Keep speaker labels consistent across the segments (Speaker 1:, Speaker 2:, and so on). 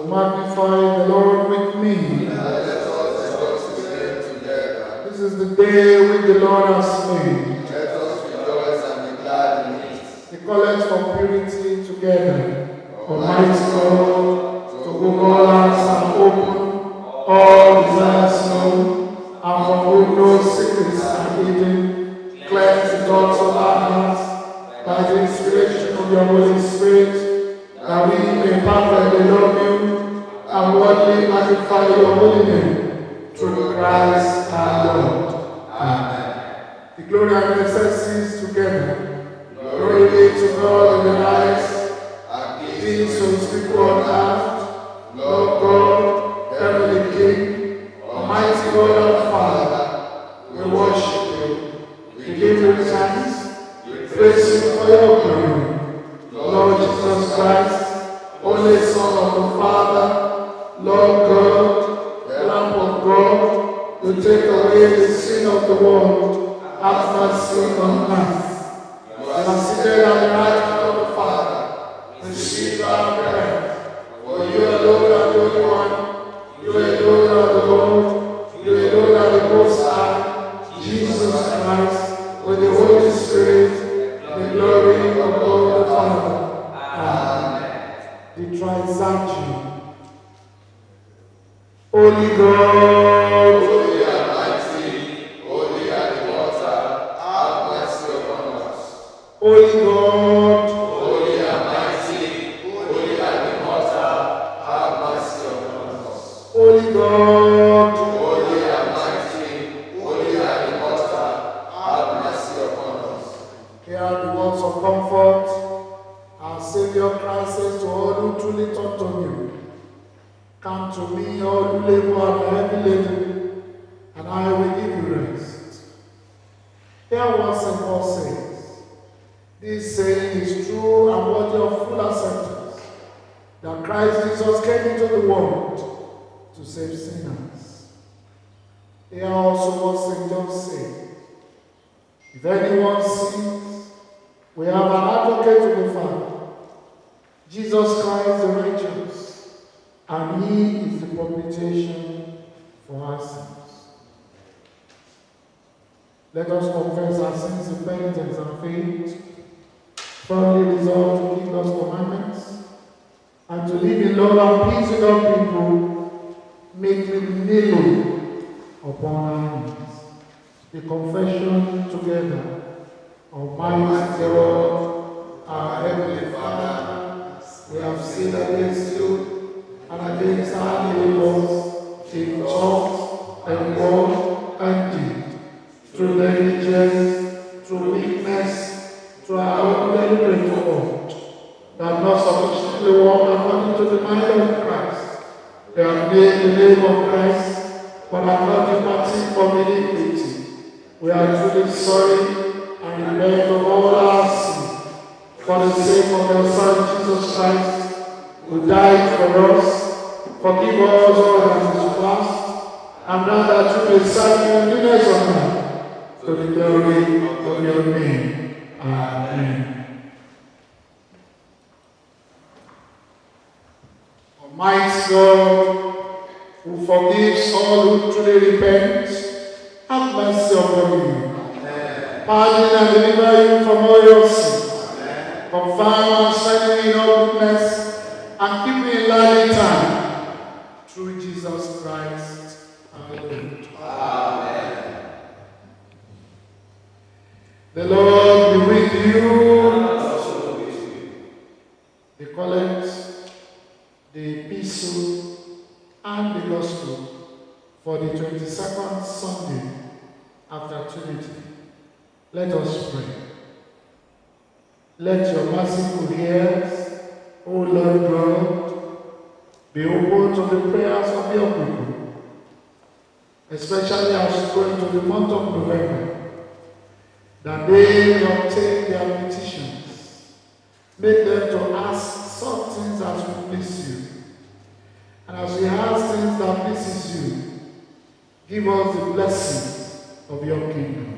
Speaker 1: Magnify the Lord with me.
Speaker 2: Let us exalt his name together.
Speaker 1: This is the day which the Lord has made.
Speaker 2: Let us rejoice and be glad in it.
Speaker 1: The collect for purity together. Almighty God, to whom all hearts are open, all desires known, and from whom no secrets are hidden, cleanse the thoughts of our hearts by the inspiration of your Holy Spirit, that we may perfectly love you and worthily magnify your holy name, through Christ our Lord. Amen. The glory and necessities together. Glory be to God in the highest, and peace to his people on earth. Lord God, heavenly King, almighty God and Father, we worship you. We give you thanks. We praise you for your glory. Lord Jesus Christ, only Son of the Father, Lord God, the Lamb of God, to take away the sin of the world, have mercy on us. You are seated at the right hand of the Father, receive our prayer. For you alone are the only one, you alone are the Lord, you alone are the Most High, Jesus Christ, with the Holy Spirit, the glory of God the Father. Amen. The Trisagion. Holy God,
Speaker 2: Holy and mighty, holy and immortal, have mercy upon us.
Speaker 1: Holy God,
Speaker 2: Holy and mighty, holy and immortal, have mercy upon us.
Speaker 1: Holy God,
Speaker 2: Holy and mighty, holy and immortal, have mercy upon us.
Speaker 1: hear the words of comfort. Our Savior Christ says to all who truly turn to him, come to me, all who labor and are heavy laden, and I will give you rest. Hear what St. Paul says. This saying is true and worthy of full acceptance, that Christ Jesus came into the world to save sinners. Hear also what St. John said. If anyone sins, we have an advocate with the Father, Jesus Christ the righteous, and he is the propitiation for our sins. Let us confess our sins in penitence and faith, firmly resolve to keep God's commandments, and to live in love and peace with our people, making kneeling upon our knees. The confession together. Almighty God, our Heavenly Father, we have sinned against you and against our neighbors in thought and word and deed, through negligence, through weakness, through our own deliberate fault, that not sufficiently walk according to the mind of Christ. We have made the name of Christ, but have not departed from iniquity. We are truly sorry and repent of all our sin, for the sake of your Son Jesus Christ, who died for us. Forgive us all that is past, and grant that you may serve you in newness of life, to the glory of your name. Amen. Almighty God, who forgives all who truly repent, have mercy upon you. Pardon and deliver you from all your sins. Amen. Confirm and strengthen you in all goodness, and keep you in life eternal. Through Jesus Christ our Lord. Amen. The Lord be with you. And also with you. The collect, the epistle, and the gospel for the 22nd Sunday after Trinity. Let us pray. Let your merciful ears, O Lord God, be open to the prayers of your people, especially as we go into the month of November, that they may obtain their petitions. Make them to ask some things as will please you. And as we ask things that pleases you, give us the blessings of your kingdom.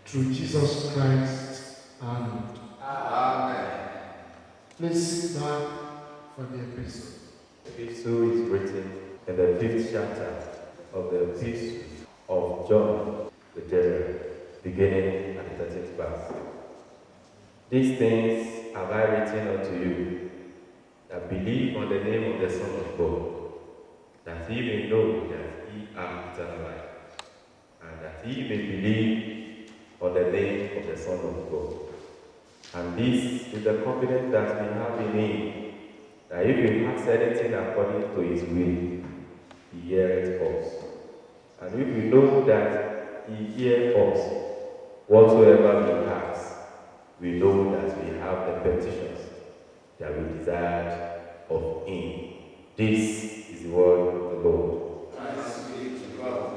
Speaker 1: Through Jesus Christ our Lord.
Speaker 2: Amen.
Speaker 1: Please sit back for the epistle.
Speaker 3: epistle is written in the 5th chapter of the epistle of John the General, beginning at the 13th verse. These things have I written unto you, that believe on the name of the Son of God, that ye may know that ye are eternal life, and that ye may believe on the name of the Son of God. And this is the confidence that we have in him, that if we ask anything according to his will, he heareth us. And if we know that he heareth us, whatsoever we ask, we know that we have the petitions that we desired of him. This is the word of the Lord.
Speaker 2: Thanks be to God.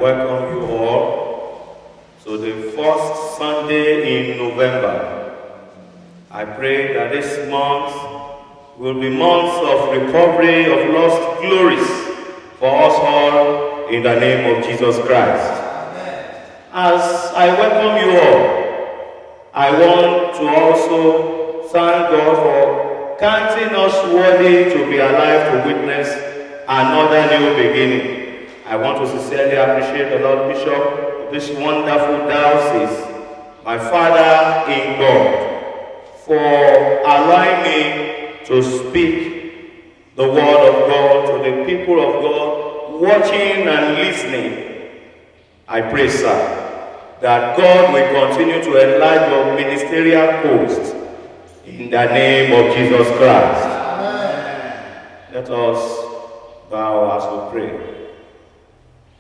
Speaker 3: welcome you all to the first Sunday in November I pray that this month will be months of recovery of lost glories for us all in the name of Jesus Christ. Amen. As I welcome you all, I want to also thank God for counting us worthy to be alive to witness another new beginning. I want to sincerely appreciate the Lord Bishop of this wonderful diocese, my Father in God, for allowing me to speak the word of God to the people of God watching and listening. I pray, sir, that God will continue to enlarge your ministerial post in the name of Jesus Christ. Amen. Let us bow as we pray.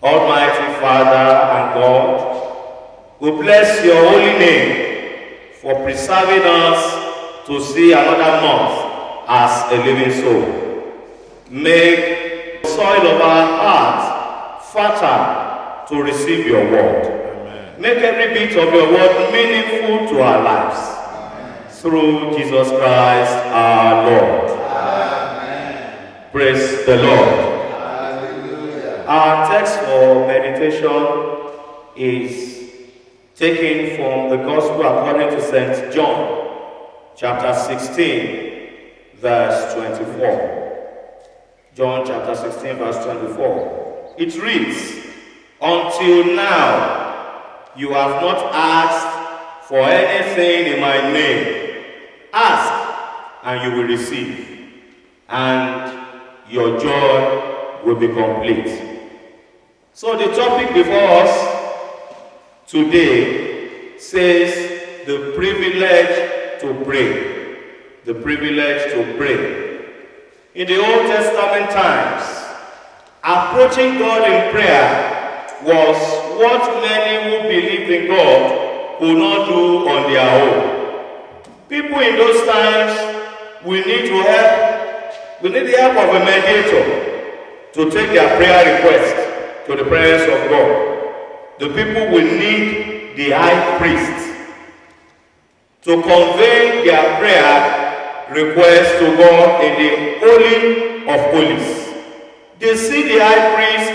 Speaker 3: Almighty Father and God, we bless your holy name for preserving us to see another month as a living soul. Make the soil of our hearts fertile to receive your word. Amen. Make every bit of your word meaningful to our lives. Amen. Through Jesus Christ our Lord. Amen. Praise the Lord. Hallelujah. Our text for meditation is taken from the Gospel according to St. John, chapter 16, verse 24. John chapter 16, verse 24. It reads, "Until now, you have not asked for anything in my name. Ask, and you will receive, and your joy will be complete." So the topic before us today says the privilege to pray. The privilege to pray. In the Old Testament times, approaching God in prayer was what many who believed in God could not do on their own. People in those times will need to help. We need the help of a mediator to take their prayer request to the presence of God. The people will need the high priest to convey their prayer request to God in the Holy of Holies. They see the high priest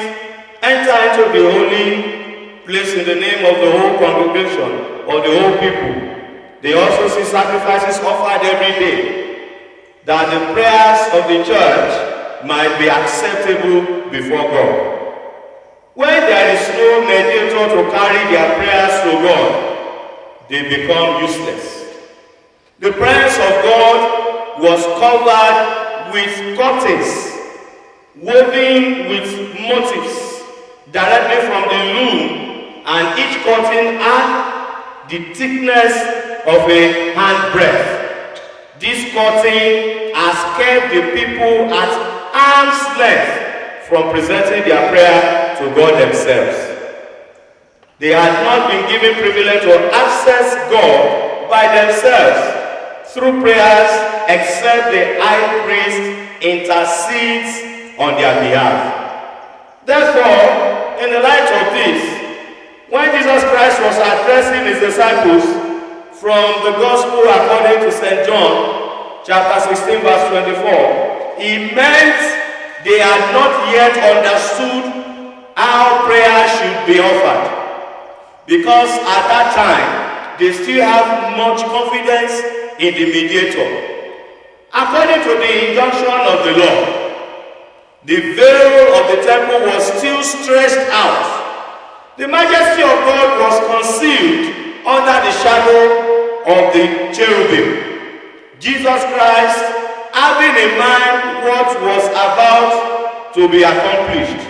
Speaker 3: enter into the holy place in the name of the whole congregation or the whole people. They also see sacrifices offered every day, that the prayers of the church might be acceptable before God. When there is no mediator to carry their prayers to God, they become useless. The presence of God was covered with curtains, woven with motifs directly from the loom, and each curtain had the thickness of a handbreadth. This curtain has kept the people at arm's length from presenting their prayer to God themselves. They had not been given privilege to access God by themselves through prayers, except the high priest intercedes on their behalf. Therefore, in the light of this, when Jesus Christ was addressing his disciples from the Gospel according to St. John, chapter 16, verse 24, he meant they had not yet understood how prayer should be offered, because at that time they still have much confidence in the mediator. According to the injunction of the law, the veil of the temple was still stretched out. The majesty of God was concealed under the shadow of the cherubim. Jesus Christ, having in mind what was about to be accomplished,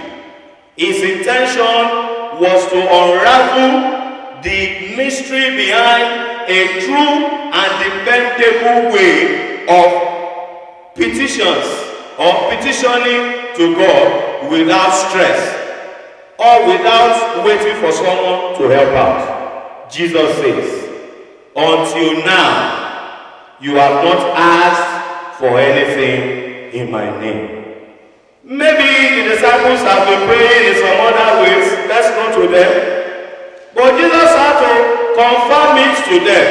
Speaker 3: his intention was to unravel the mystery behind a true and dependable way of petitions or petitioning to God without stress or without waiting for someone to help out. Jesus says, "Until now, you have not asked for anything in my name." Maybe the disciples have been praying in some other ways. Let's go to them. But Jesus had to confirm it to them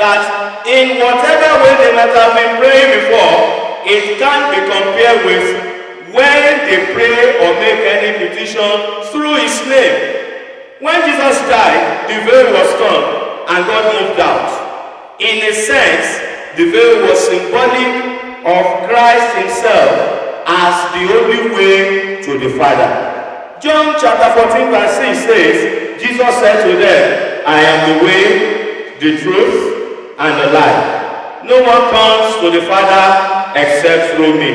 Speaker 4: that in whatever way they might have been praying before, it can't be compared with when they pray or make any petition through his name. When Jesus died, the veil was torn and God moved out. In a sense, the veil was symbolic of Christ himself as the only way to the Father. John chapter 14 verse 6 says, Jesus said to them, I am the way, the truth, and the life. No one comes to the Father except through me.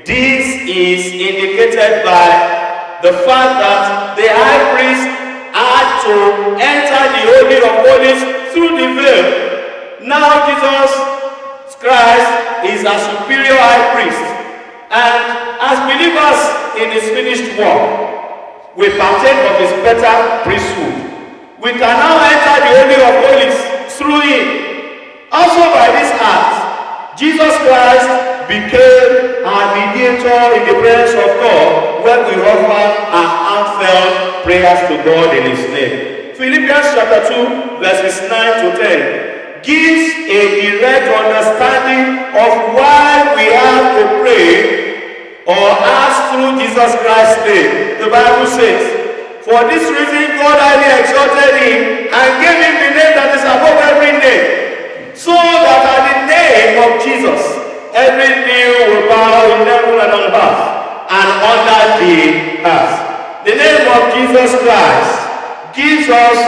Speaker 4: This is indicated by the fact that the high priest had to enter the Holy of Holies through the veil. Now Jesus Christ is a superior high priest, and as believers in his finished work, we partake of his better priesthood. We can now enter the Holy of Holies through him. Also by this act, Jesus Christ became our mediator in the presence of God when we offer our heartfelt prayers to God in his name. Philippians chapter 2 verses 9 to 10 gives a direct understanding of why we have to pray or ask through Jesus Christ's name. The Bible says, for this reason God highly exalted him and gave him the name that is above every name, so that at the name of Jesus every knee will bow in heaven and on earth and under the earth. The name of Jesus Christ gives us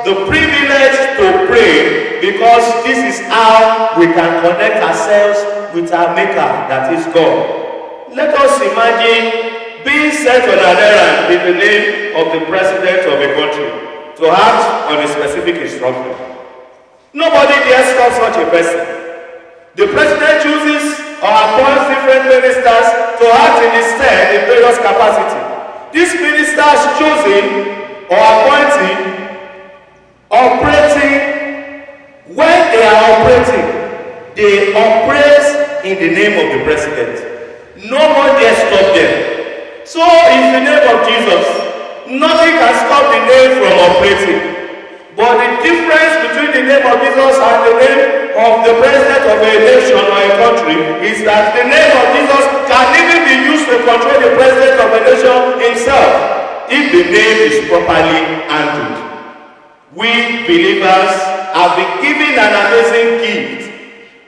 Speaker 4: the privilege to pray, because this is how we can connect ourselves with our Maker, that is God. Let us imagine being sent on an errand in the name of the president of a country to act on a specific instruction. Nobody dares stop such a person. The president chooses or appoints different ministers to act in his stead in various capacities. These ministers chosen or appointing, operating, when they are operating, they operate in the name of the president. No one dare stop them. So in the name of Jesus, nothing can stop the name from operating. But the difference between the name of Jesus and the name of the president of a nation or a country is that the name of Jesus can even be used to control the president of a nation himself if the name is properly handled. We believers have been given an amazing gift,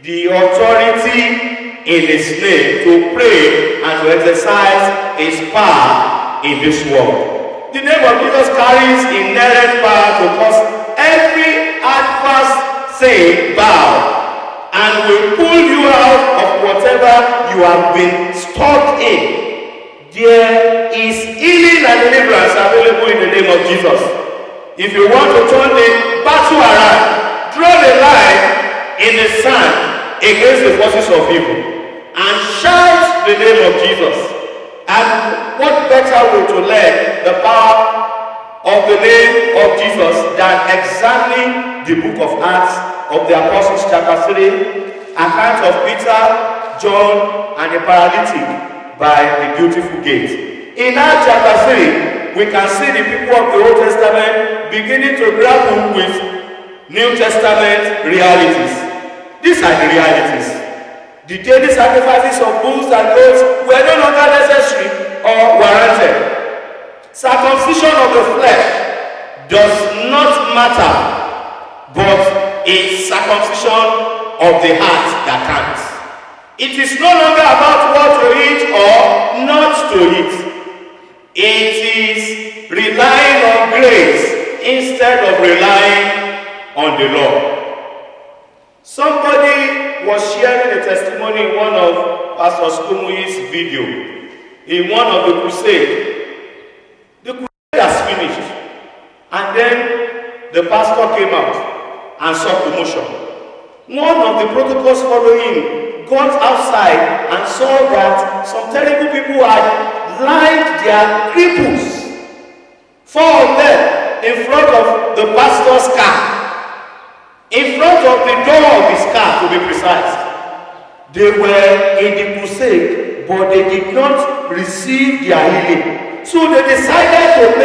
Speaker 4: the authority in his name to pray and to exercise his power in this world. The name of Jesus carries inherent power to cause every adverse thing bow and will pull you out of whatever you have been stuck in. There is healing and deliverance available in the name of Jesus. If you want to turn the battle around, draw the line in the sand against the forces of evil and shout the name of Jesus. And what better way to learn the power of the name of Jesus than examining the book of Acts of the Apostles chapter 3, account of Peter, John, and the paralytic by the beautiful gate. In Acts chapter 3, we can see the people of the Old Testament beginning to grapple with New Testament realities. These are the realities. The daily sacrifices of bulls and goats were no longer necessary or warranted. Circumcision of the flesh does not matter, but it's circumcision of the heart that counts. It is no longer about what to eat or not to eat. It is relying on grace instead of relying on the law. Somebody was sharing a testimony in one of Pastor Skumuyi's video in one of the crusades. The crusade has finished, and then the pastor came out and saw commotion. One of the protocols following got outside and saw that some terrible people had lined their cripples, 4 of them, in front of the pastor's car. In front of the door of his car, to be precise. They were in the crusade, but they did not receive their healing. So they decided to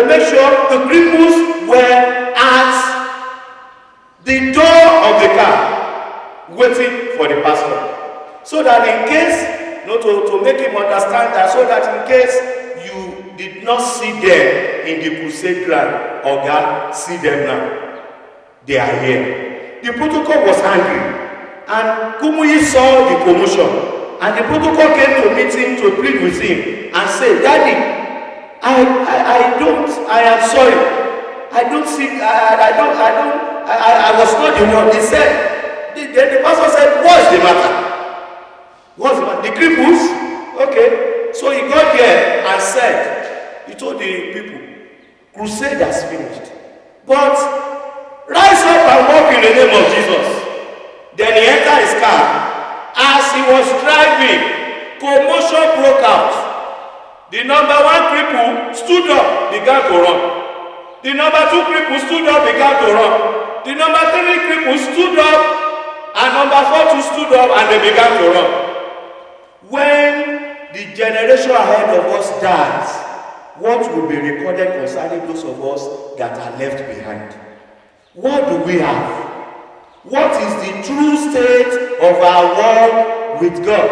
Speaker 4: make sure the cripples were at the door of the car, waiting for the pastor. So that in case, to make him understand that, so that in case you did not see them in the crusade ground, or God, see them now. They are here. The protocol was angry. And Kumuyi saw the commotion. And the protocol came to meet him to plead with him and say, Daddy, I am sorry. I was not the one. He said, the pastor said, what's the matter? What's the matter? The cripples? Okay. So he got there and said, he told the people, crusade has finished. But rise up and walk in the name of Jesus. Then he entered his car. As he was driving, commotion broke out. The number 1 cripple stood up, began to run. The number 2 cripple stood up, began to run. The number 3 cripple stood up, and number 4 too stood up, and they began to run. When the generation ahead of us dies, what will be recorded concerning those of us that are left behind? What do we have? What is the true state of our walk with God?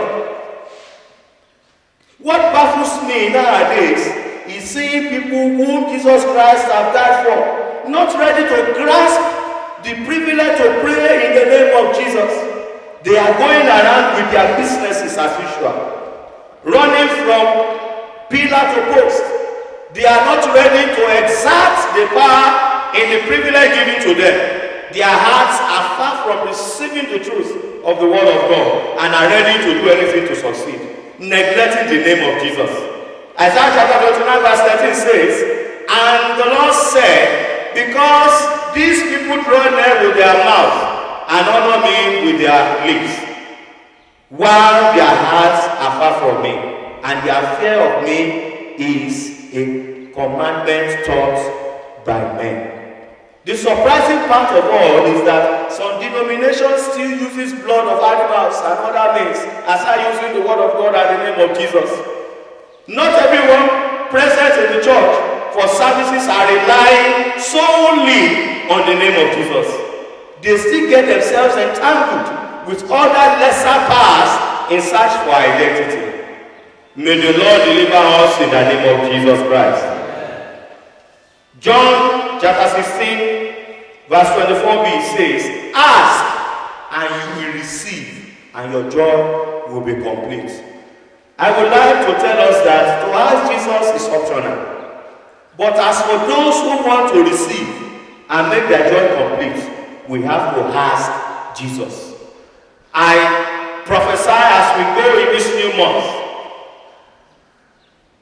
Speaker 4: What baffles me nowadays is seeing people whom Jesus Christ has died for, not ready to grasp the privilege to pray in the name of Jesus. They are going around with their businesses as usual, running from pillar to post. They are not ready to exert the power in the privilege given to them. Their hearts are far from receiving the truth of the word of God and are ready to do anything to succeed, neglecting the name of Jesus. Isaiah chapter 29 verse 13 says, and the Lord said, because these people draw near with their mouth and honor me with their lips, while their hearts are far from me, and their fear of me is a commandment taught by men. The surprising part of all is that some denominations still uses blood of animals and other means aside using the word of God and the name of Jesus. Not everyone present in the church for services are relying solely on the name of Jesus. They still get themselves entangled with other lesser powers in search for identity. May the Lord deliver us in the name of Jesus Christ. John chapter 16 verse 24b says, ask and you will receive and your joy will be complete. I would like to tell us that to ask Jesus is optional. But as for those who want to receive and make their joy complete, we have to ask Jesus. I prophesy as we go in this new month,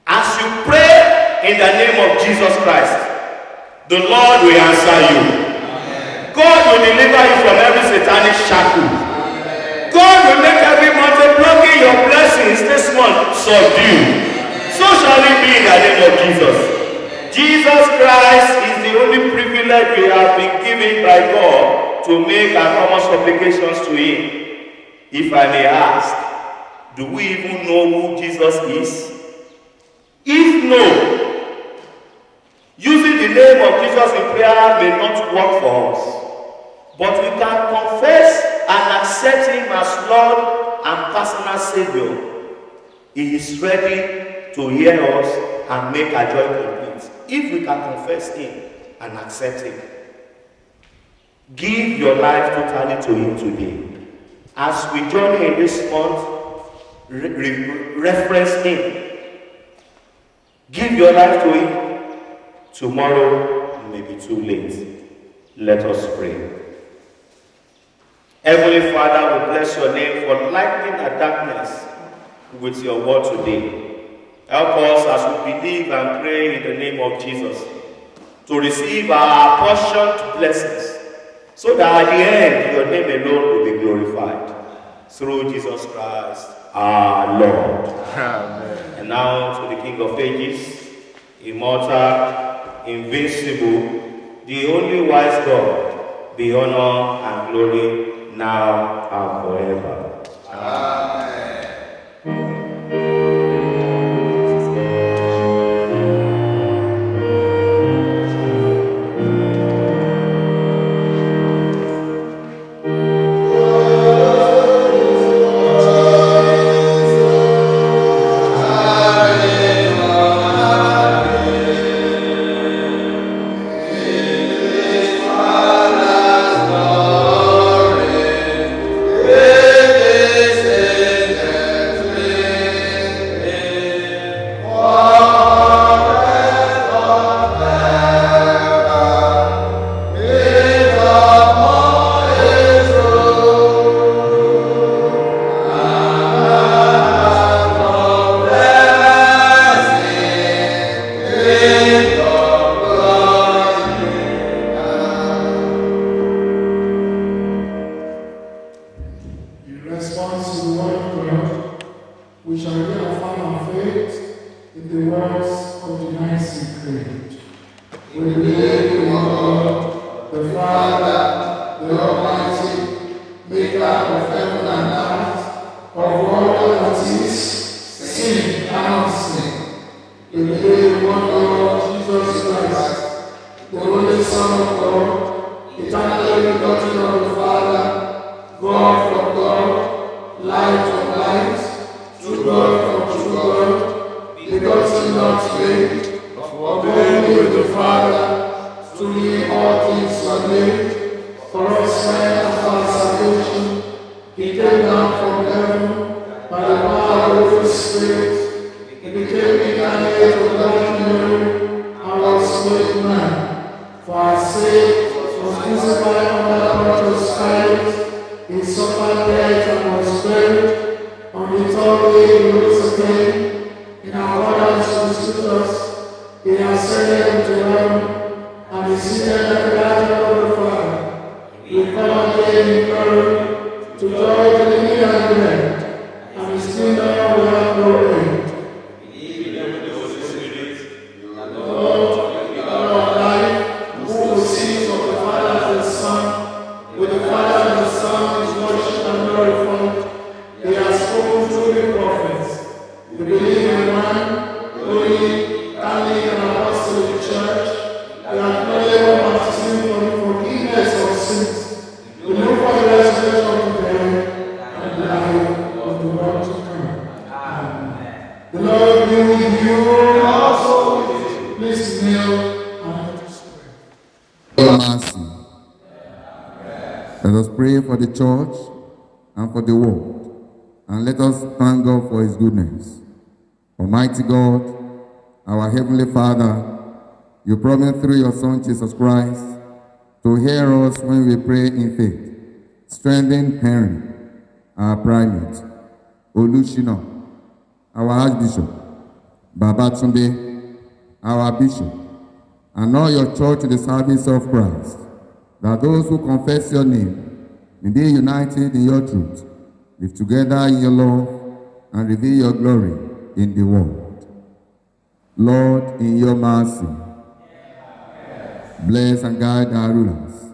Speaker 4: as you pray in the name of Jesus Christ, the Lord will answer you. Amen. God will deliver you from every satanic shackle. Amen. God will make every mountain blocking your blessings this month subdue. So shall it be in the name of Jesus. Jesus Christ is the only privilege we have been given by God to make our common supplications to Him. If I may ask, do we even know who Jesus is? If no, using the name of Jesus in prayer may not work for us, but we can confess and accept Him as Lord and personal Savior. He is ready to hear us and make our joy complete. If we can confess Him and accept Him, give your life totally to Him today. As we journey in this month, reference Him. Give your life to Him. Tomorrow may be too late. Let us pray. Heavenly Father, we bless your name for lightening our darkness with your word today. Help us as we believe and pray in the name of Jesus to receive our portioned blessings, so that at the end your name alone will be glorified. Through Jesus Christ our Lord. Amen. And now to the King of Ages, immortal, invincible, the only wise God, be honor and glory now and forever. Amen.
Speaker 1: of heaven and earth, of all that is, seen and unseen. We believe in one Lord, Jesus Christ, the only Son of God, eternally begotten of the Father, God from God, light from light, true God from true God, begotten not made, of only with the Father, to him all things were made. For us men and for our salvation, he came down from heaven by the power of the Holy Spirit. He became incarnate of God Mary and was made man. For our sake, was crucified under Pontius Pilate. He suffered death and was buried. On the third day he rose again. In accordance with the Scriptures, he ascended into heaven and is seated at the right hand of the Father. He will come again in glory to judge the living and the dead, and his kingdom will have no end. The Lord of life, who proceeds of the Father and the Son, with the Father and the Son is worshipped and glorified. He has spoken through the prophets. We believe in one, holy, Catholic, and Apostolic Church. We acknowledge one baptism for the forgiveness of sins. We look for the resurrection of the dead and the life of the world to come. Amen. The Lord be with you and also with you. Please kneel and let us pray.
Speaker 5: Mercy. Let us pray for the church and for the world, and let us thank God for his goodness. Almighty God, our Heavenly Father, you promised through your Son Jesus Christ to hear us when we pray in faith. Strengthen Henry, our primate, Olushina, our Archbishop, Babatunde, our Bishop, and all your church in the service of Christ, that those who confess your name may be united in your truth, live together in your love, and reveal your glory in the world. Lord, in your mercy, bless and guide our rulers,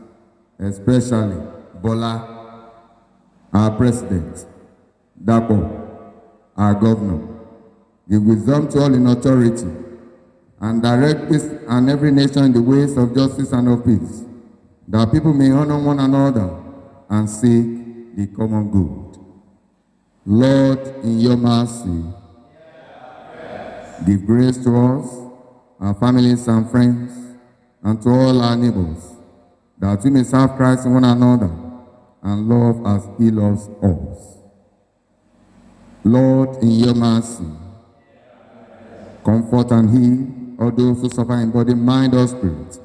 Speaker 5: especially Bola, our president, Dapo, our governor. Give wisdom to all in authority, and direct this and every nation in the ways of justice and of peace, that people may honor one another and seek the common good. Lord, in your mercy, give grace to us, our families and friends, and to all our neighbors, that we may serve Christ in one another and love as he loves us. Lord, in your mercy, comfort and heal all those who suffer in body, mind, or spirit.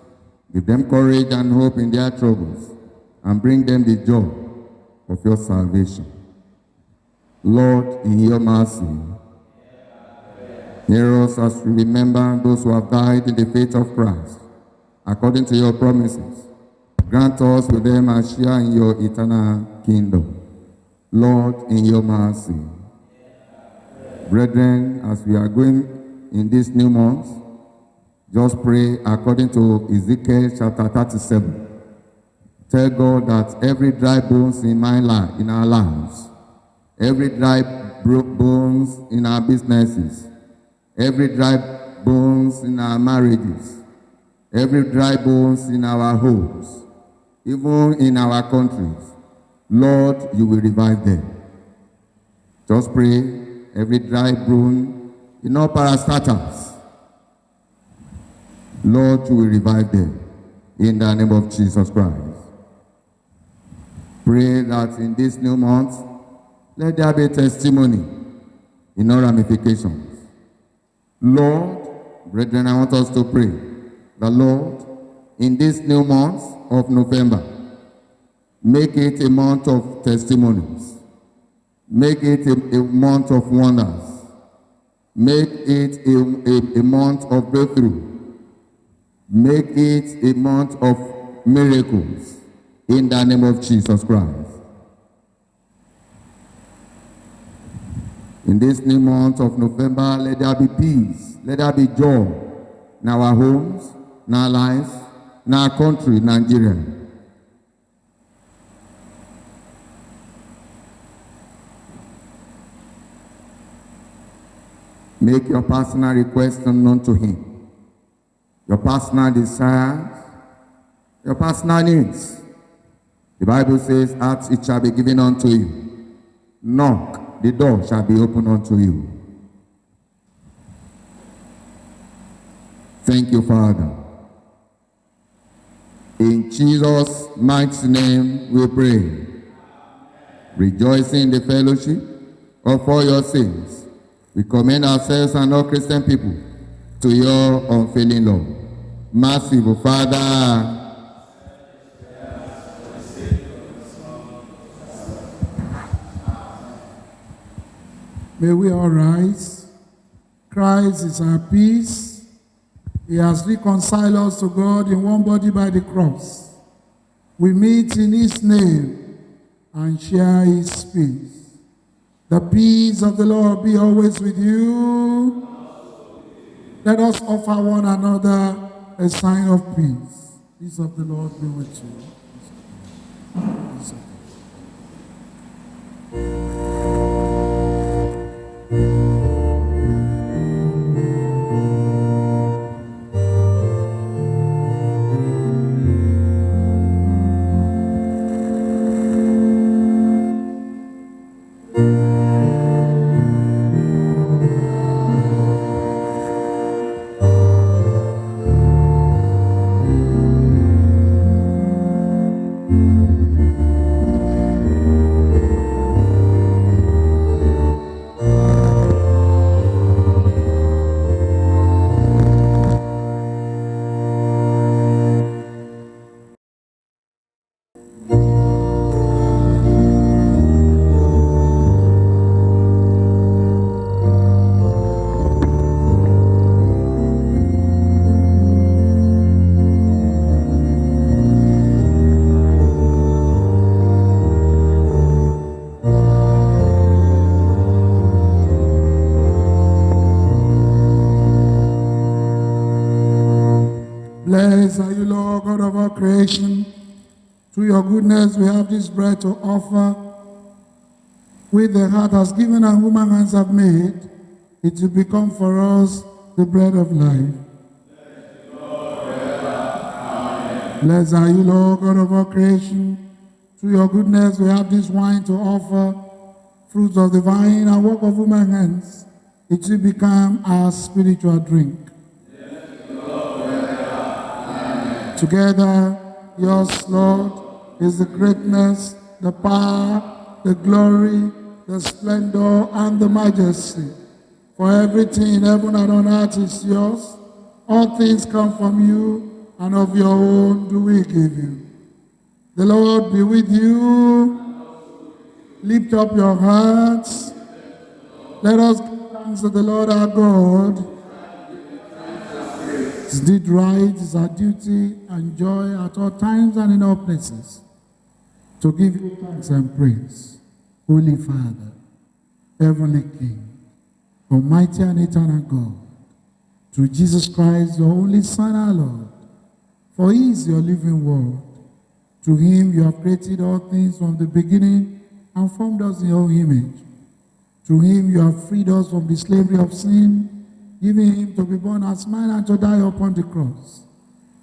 Speaker 5: Give them courage and hope in their troubles, and bring them the joy of your salvation. Lord, in your mercy, hear us as we remember those who have died in the faith of Christ, according to your promises. Grant us with them a share in your eternal kingdom. Lord, in your mercy. Brethren, as we are going in this new month, just pray according to Ezekiel chapter 37. Tell God that every dry bones in my life, in our lives, every dry bones in our businesses, every dry bones in our marriages, every dry bones in our homes, even in our countries, Lord, you will revive them. Just pray, every dry bone in all parastatals, Lord, you will revive them in the name of Jesus Christ. Pray that in this new month, let there be testimony in all ramifications. Lord, brethren, I want us to pray the Lord, in this new month of November, make it a month of testimonies. Make it a month of wonders. Make it a month of breakthrough. Make it a month of miracles in the name of Jesus Christ. In this new month of November, let there be peace, let there be joy in our homes, in our lives, in our country, Nigeria. Make your personal request known to him. Your personal desires, your personal needs. The Bible says, ask, it shall be given unto you. Knock, the door shall be opened unto you. Thank you, Father. In Jesus' mighty name we pray. Rejoicing in the fellowship of all your saints, we commend ourselves and all Christian people to your unfailing love. Merciful Father,
Speaker 1: may we all rise. Christ is our peace. He has reconciled us to God in one body by the cross. We meet in his name and share his peace. The peace of the Lord be always with you. Let us offer one another a sign of peace. Peace of the Lord be with you. Peace of Blessed are you, Lord God of our creation. Through your goodness we have this bread to offer. With the heart has given and human hands have made, it will become for us the bread of life. Blessed are you, Lord God of our creation. Through your goodness we have this wine to offer. Fruits of the vine and work of human hands, it will become our spiritual drink. Together, yours, Lord, is the greatness, the power, the glory, the splendor, and the majesty. For everything in heaven and on earth is yours. All things come from you, and of your own do we give you. The Lord be with you. Lift up your hearts. Let us give thanks to the Lord our God. It's indeed right, it's our duty and joy at all times and in all places to give you thanks and praise. Holy Father, Heavenly King, Almighty and eternal God, through Jesus Christ, your only Son, our Lord, for he is your living word. Through him you have created all things from the beginning and formed us in your image. Through him you have freed us from the slavery of sin, giving him to be born as man and to die upon the cross.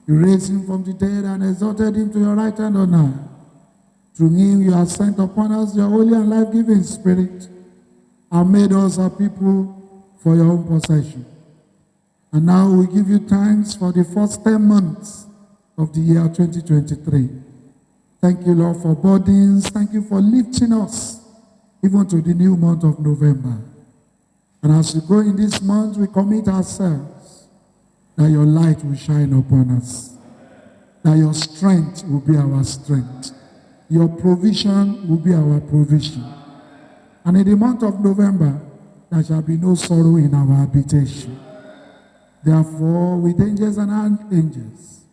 Speaker 1: You raised him from the dead and exalted him to your right hand on high. Through him you have sent upon us your holy and life-giving Spirit, and made us a people for your own possession. And now we give you thanks for the first 10 months of the year 2023. Thank you, Lord, for burdens. Thank you for lifting us even to the new month of November. And as we go in this month, we commit ourselves that your light will shine upon us, that your strength will be our strength, your provision will be our provision. And in the month of November, there shall be no sorrow in our habitation. Therefore, with angels and archangels,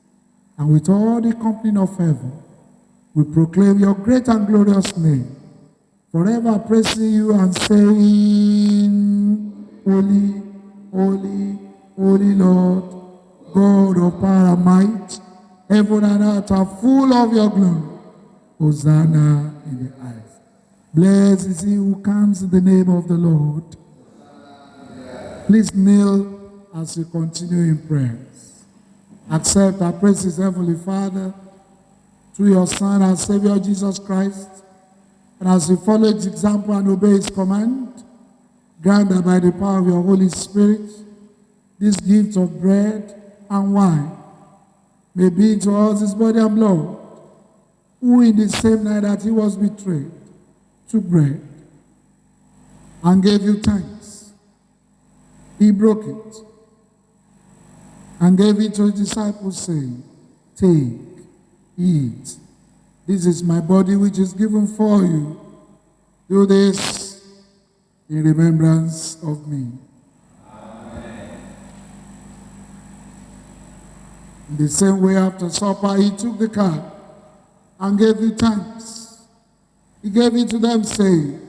Speaker 1: and with all the company of heaven, we proclaim your great and glorious name, forever praising you and saying, Holy, holy, holy Lord, God of power and might, heaven and earth are full of your glory. Hosanna in the highest. Blessed is he who comes in the name of the Lord. Please kneel as we continue in prayers. Accept our praises, Heavenly Father, through your Son, our Savior, Jesus Christ. And as we follow his example and obey his command, grant that by the power of your Holy Spirit, this gift of bread and wine may be to us his body and blood, who in the same night that he was betrayed, took bread and gave you thanks. He broke it and gave it to his disciples, saying, "Take, eat. This is my body which is given for you. Do this in remembrance of me." In the same way, after supper, he took the cup and gave you thanks. He gave it to them, saying,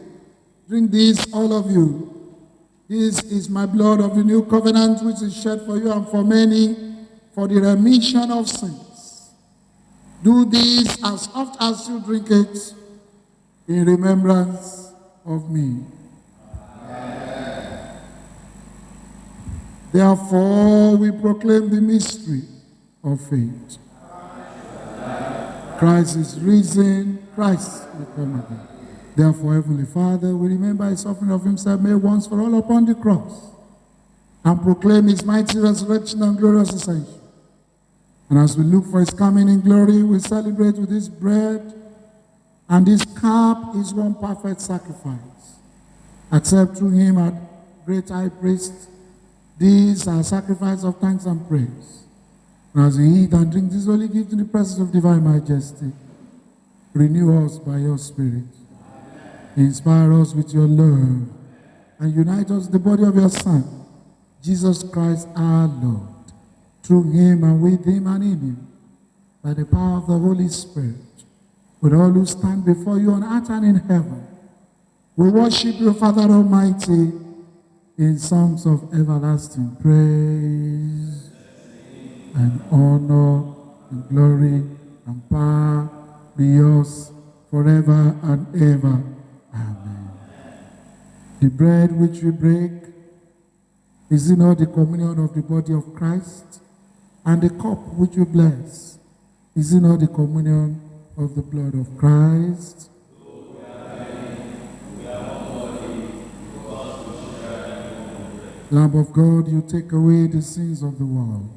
Speaker 1: "Drink this, all of you. This is my blood of the new covenant, which is shed for you and for many for the remission of sins. Do this as oft as you drink it in remembrance of me." Amen. Therefore, we proclaim the mystery of faith. Christ is risen, Christ will come again. Therefore, Heavenly Father, we remember his suffering of himself made once for all upon the cross, and proclaim his mighty resurrection and glorious ascension. And as we look for his coming in glory, we celebrate with this bread, and this cup is one perfect sacrifice. Accept through him our great high priest, these are sacrifice of thanks and praise. And as we eat and drink this holy gift in the presence of divine majesty, renew us by your Spirit. Inspire us with your love, and unite us in the body of your Son, Jesus Christ our Lord. Through him and with him and in him, by the power of the Holy Spirit, with all who stand before you on earth and in heaven, we worship you, Father Almighty, in songs of everlasting praise and honor and glory and power be yours forever and ever. Amen. The bread which we break, is it not the communion of the body of Christ? And the cup which we bless, is it not the communion of the blood of Christ? Lamb of God, you take away the sins of the world.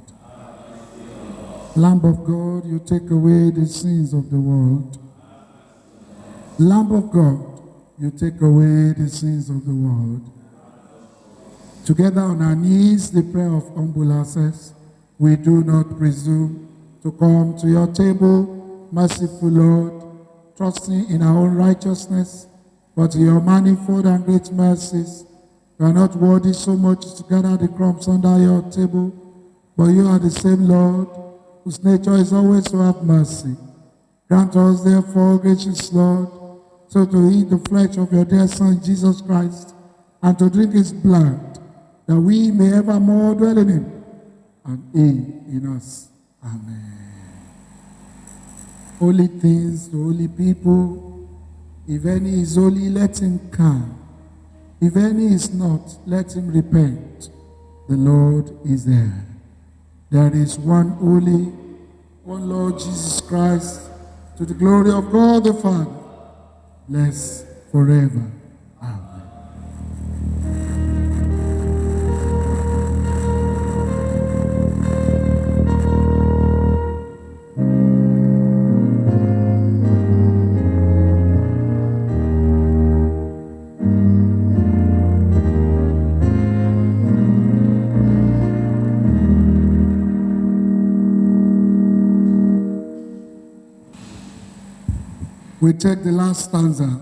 Speaker 1: Lamb of God, you take away the sins of the world. Lamb of God, you take away the sins of the world. Together on our knees, the prayer of humble access. We do not presume to come to your table, merciful Lord, trusting in our own righteousness, but in your manifold and great mercies. You are not worthy so much to gather the crumbs under your table, but you are the same Lord, whose nature is always to have mercy. Grant us, therefore, gracious Lord, so to eat the flesh of your dear Son, Jesus Christ, and to drink his blood, that we may evermore dwell in him, and he in us. Amen. Holy things to holy people. If any is holy, let him come. If any is not, let him repent. The Lord is there. There is one holy, one Lord Jesus Christ, to the glory of God the Father, blessed forever. Amen. We take the last stanza.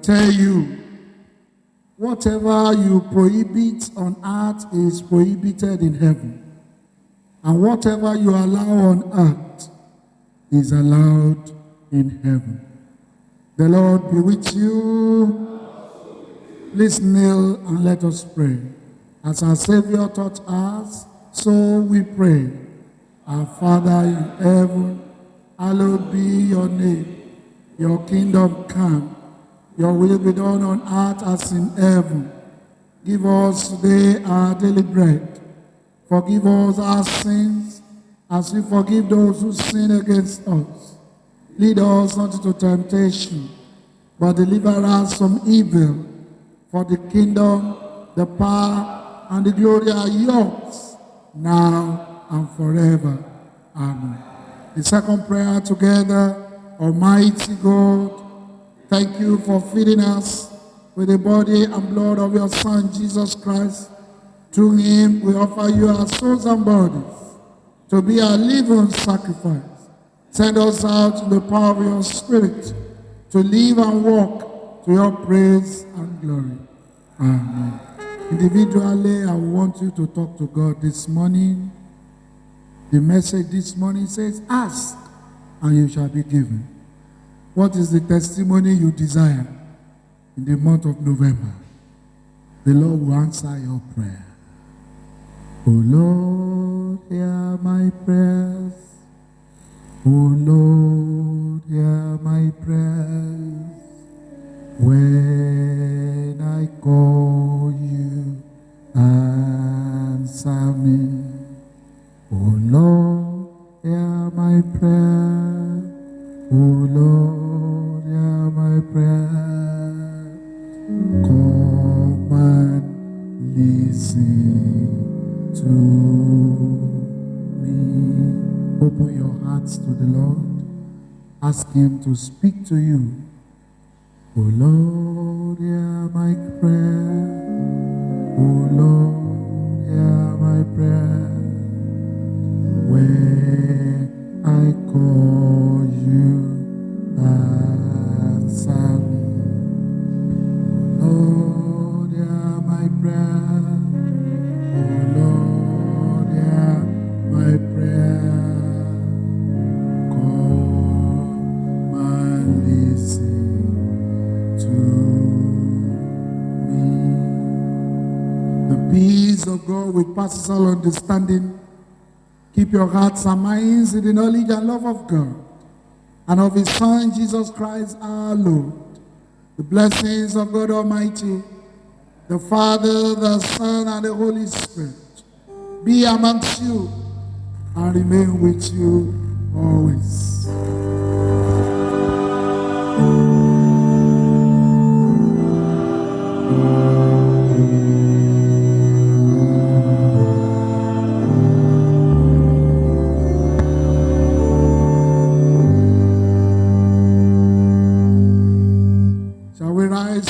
Speaker 1: tell you, whatever you prohibit on earth is prohibited in heaven. And whatever you allow on earth is allowed in heaven. The Lord be with you. Please kneel and let us pray. As our Savior taught us, so we pray. Our Father in heaven, hallowed be your name. Your kingdom come. Your will be done on earth as in heaven. Give us today our daily bread. Forgive us our sins as we forgive those who sin against us. Lead us not into temptation, but deliver us from evil. For the kingdom, the power, and the glory are yours, now and forever. Amen. The second prayer together. Almighty God, thank you for feeding us with the body and blood of your Son, Jesus Christ. Through him, we offer you our souls and bodies to be a living sacrifice. Send us out in the power of your Spirit to live and walk to your praise and glory. Amen. Individually, I want you to talk to God this morning. The message this morning says, ask and you shall be given. What is the testimony you desire in the month of November? The Lord will answer your prayer. O Lord, hear my prayers. O Lord, hear my prayers. When I call you, answer me. O Lord, hear my prayer. O Lord, hear my prayer. Come and listen to me. Open your hearts to the Lord. Ask him to speak to you. O Lord, hear my prayer. O Lord, hear my prayer. When I call you, answer me. O Lord, hear my prayer. O Lord, hear my prayer. Come and listen to me. The peace of God which passes all understanding, keep your hearts and minds in the knowledge and love of God and of his Son, Jesus Christ, our Lord. The blessings of God Almighty, the Father, the Son, and the Holy Spirit be amongst you and remain with you always.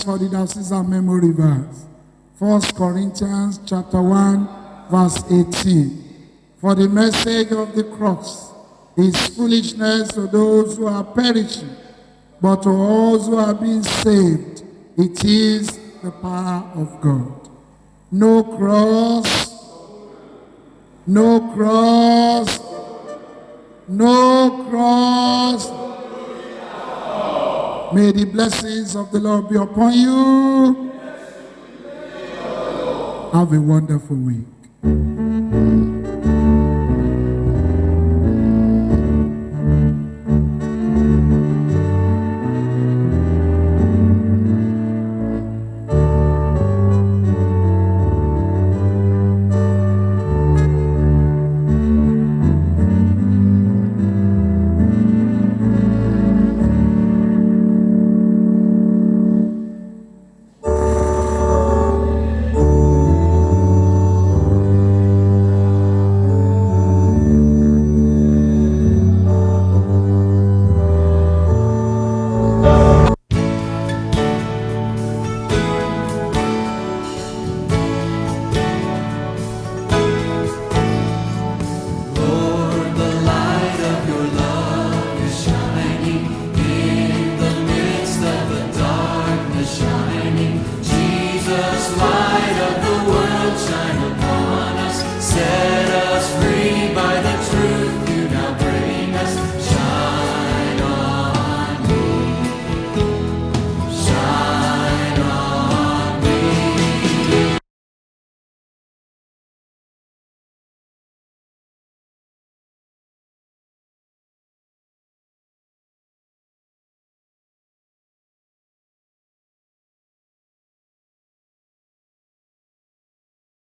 Speaker 1: For the Diocese memory verse, 1 Corinthians chapter 1, verse 18. For the message of the cross is foolishness to those who are perishing, but to us who are being saved, it is the power of God. No cross, no cross, no cross. May the blessings of the Lord be upon you. Have a wonderful week.